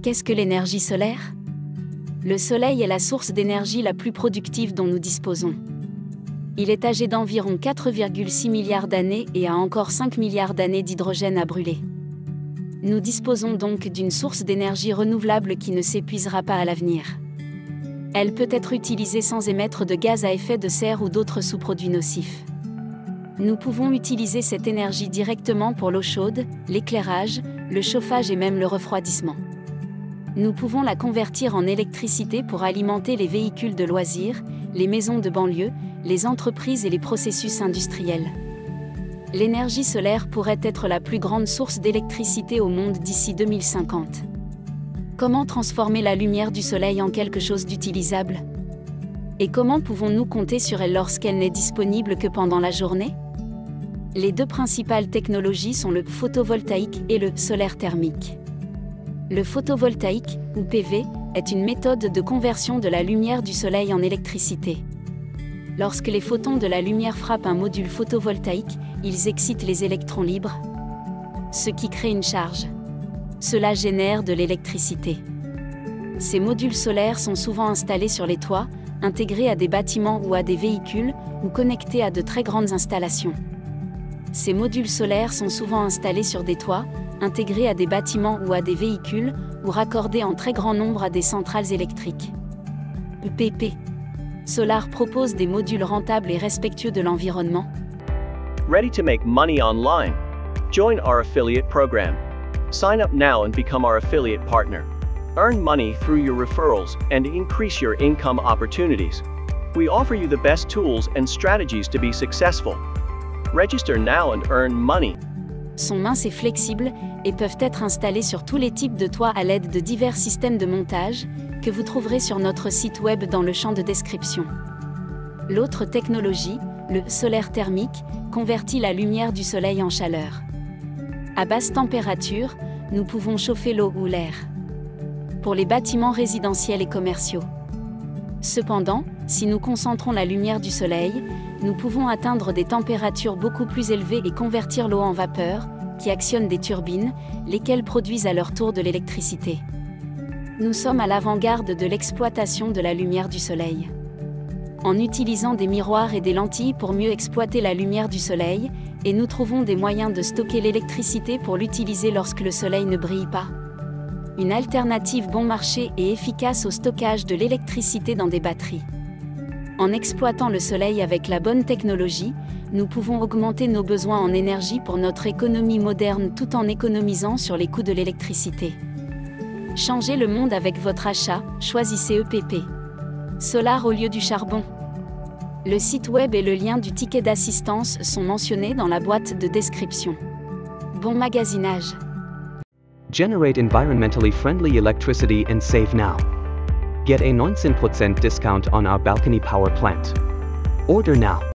Qu'est-ce que l'énergie solaire? Le Soleil est la source d'énergie la plus productive dont nous disposons. Il est âgé d'environ 4,6 milliards d'années et a encore 5 milliards d'années d'hydrogène à brûler. Nous disposons donc d'une source d'énergie renouvelable qui ne s'épuisera pas à l'avenir. Elle peut être utilisée sans émettre de gaz à effet de serre ou d'autres sous-produits nocifs. Nous pouvons utiliser cette énergie directement pour l'eau chaude, l'éclairage, le chauffage et même le refroidissement. Nous pouvons la convertir en électricité pour alimenter les véhicules de loisirs, les maisons de banlieue, les entreprises et les processus industriels. L'énergie solaire pourrait être la plus grande source d'électricité au monde d'ici 2050. Comment transformer la lumière du soleil en quelque chose d'utilisable? Et comment pouvons-nous compter sur elle lorsqu'elle n'est disponible que pendant la journée? Les deux principales technologies sont le photovoltaïque et le solaire thermique. Le photovoltaïque, ou PV, est une méthode de conversion de la lumière du soleil en électricité. Lorsque les photons de la lumière frappent un module photovoltaïque, ils excitent les électrons libres, ce qui crée une charge. Cela génère de l'électricité. Ces modules solaires sont souvent installés sur les toits, intégrés à des bâtiments ou à des véhicules, ou connectés à de très grandes installations. Ces modules solaires sont souvent installés sur des toits, intégrés à des bâtiments ou à des véhicules, ou raccordés en très grand nombre à des centrales électriques. EPP. Solar propose des modules rentables et respectueux de l'environnement. Ready to make money online? Join our affiliate program. Sign up now and become our affiliate partner. Earn money through your referrals and increase your income opportunities. We offer you the best tools and strategies to be successful. Register now and earn money. Sont minces et flexibles et peuvent être installés sur tous les types de toits à l'aide de divers systèmes de montage que vous trouverez sur notre site web dans le champ de description. L'autre technologie, le solaire thermique, convertit la lumière du soleil en chaleur. À basse température, nous pouvons chauffer l'eau ou l'air. Pour les bâtiments résidentiels et commerciaux. Cependant, si nous concentrons la lumière du soleil, nous pouvons atteindre des températures beaucoup plus élevées et convertir l'eau en vapeur, qui actionnent des turbines, lesquelles produisent à leur tour de l'électricité. Nous sommes à l'avant-garde de l'exploitation de la lumière du soleil. En utilisant des miroirs et des lentilles pour mieux exploiter la lumière du soleil, et nous trouvons des moyens de stocker l'électricité pour l'utiliser lorsque le soleil ne brille pas. Une alternative bon marché et efficace au stockage de l'électricité dans des batteries. En exploitant le soleil avec la bonne technologie, nous pouvons augmenter nos besoins en énergie pour notre économie moderne tout en économisant sur les coûts de l'électricité. Changez le monde avec votre achat, choisissez EPP. Solar au lieu du charbon. Le site web et le lien du ticket d'assistance sont mentionnés dans la boîte de description. Bon magasinage. Generate environmentally friendly electricity and save now. Get a 19% discount on our balcony power plant. Order now.